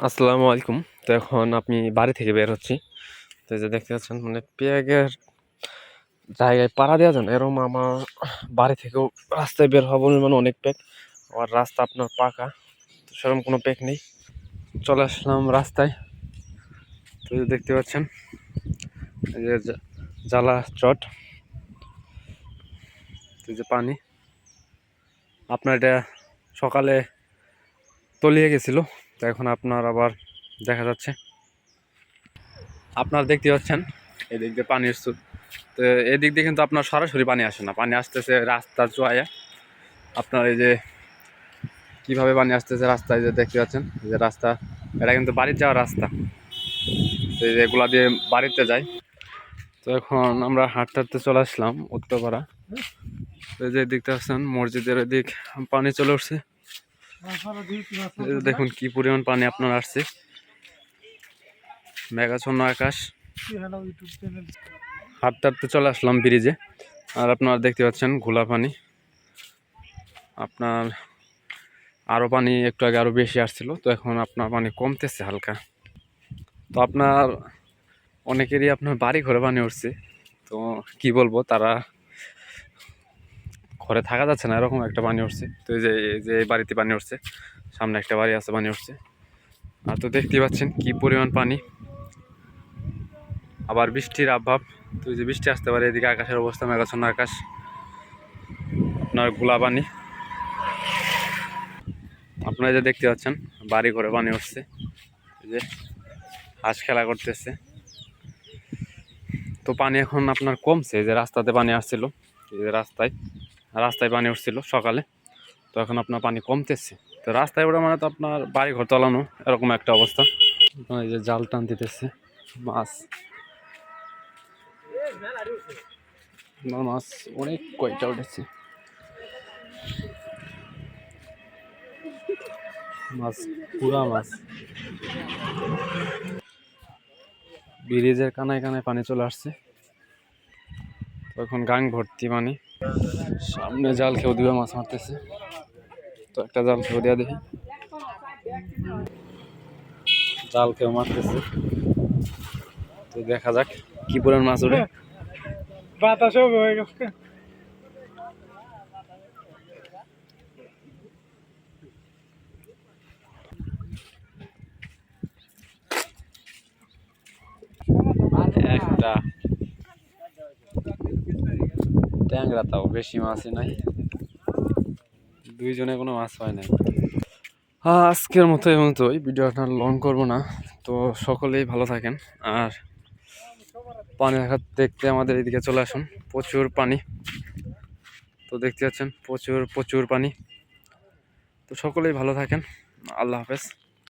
আসসালামু আলাইকুম। তো এখন আমি বাড়ি থেকে বের হচ্ছি। তো এই যে দেখতে পাচ্ছেন মানে পেঁয়াগের জায়গায় পাড়া দেওয়া যায় না, এরকম আমার বাড়ি থেকেও রাস্তায় বের হওয়া পরিমাণ অনেক প্যাক। আর রাস্তা আপনার পাকা, তো সেরকম কোনো প্যাক নেই। চলে আসলাম রাস্তায়। তো এই যে দেখতে পাচ্ছেন এই যে জ্বালা চট, তো এই যে পানি আপনার এটা সকালে তলিয়ে গেছিল, তো এখন আপনার আবার দেখা যাচ্ছে। আপনারা দেখতে পাচ্ছেন এদিক দিয়ে পানির স্রোত। তো এদিক দিয়ে কিন্তু আপনার সরাসরি পানি আসে না, পানি আসতেছে রাস্তার চুয়ায়। আপনার এই যে কিভাবে পানি আসতেছে রাস্তায়, যে দেখতে পাচ্ছেন এই যে রাস্তা, এটা কিন্তু বাড়ির যাওয়ার রাস্তা। তো এই যে এগুলা দিয়ে বাড়িতে যাই। তো এখন আমরা হাঁটতে হাঁটতে চলে আসলাম উত্তরপাড়া। তো এই যে দেখতে পাচ্ছেন মসজিদের এদিক পানি চলে উঠছে। দেখুন কি পরিমাণ পানি আপনার আসছে, মেঘাচ্ছন্ন আকাশ। হাঁটতে হাঁটতে চলে আসলাম ব্রিজে। আর আপনারা দেখতে পাচ্ছেন ঘোলা পানি। আপনার আরও পানি একটু আগে আরও বেশি আসছিল, তো এখন আপনার পানি কমতেছে হালকা। তো আপনার অনেকেরই আপনার বাড়ি ঘরে পানি উঠছে। তো কি বলবো, তারা ঘরে থাকা যাচ্ছে না, এরকম একটা পানি উঠছে। তো এই যে এই বাড়িতে পানি উঠছে, সামনে একটা বাড়ি আছে পানি উঠছে। আর তো দেখতে পাচ্ছেন কি পরিমাণ পানি, আবার বৃষ্টির আভাব। তো এই যে বৃষ্টি আসতে পারে, এদিকে আকাশের অবস্থা মেঘাচ্ছন্ন আকাশ, আপনার ঘোলা পানি। আপনারা যে দেখতে পাচ্ছেন বাড়ি ঘরে পানি উঠছে, এই যে হাঁস খেলা করতেছে। তো পানি এখন আপনার কমছে, যে রাস্তাতে পানি আসছিল, এই যে রাস্তায় পানি উঠছিল সকালে, তো এখন আপনার পানি কমতেছে। তো রাস্তায় ওটা মানে তো আপনার বাড়ি ঘর তলানো, এরকম একটা অবস্থা। এই যে জাল টান দিতেছে, মাছ মাছ অনেক কয়টা উঠেছে, মাছ পুরা মাছ। ব্রিজের কানায় কানায় পানি চলে আসছে, তখন গাং ভর্তি পানি। সামনে জাল খেয়েও দিবে, মাছ মারতেছে। তো একটা জাল খেয়েও দেওয়া দেখি, জাল খেয়েও মারতেছে। তো দেখা যাক কি পরিমাণ মাছ ওঠে। বাতাসও হয়ে গেছে। একটা ট্যাংরা, তাও বেশি মাছই নাই, দুইজনে কোনো মাছ হয় নাই। আজকের মতো এই মতোই, ভিডিওটা লং করবো না। তো সকলেই ভালো থাকেন। আর পানি দেখতে আমাদের এদিকে চলে আসুন, প্রচুর পানি। তো দেখতে পাচ্ছেন প্রচুর প্রচুর পানি। তো সকলেই ভালো থাকেন, আল্লাহ হাফেজ।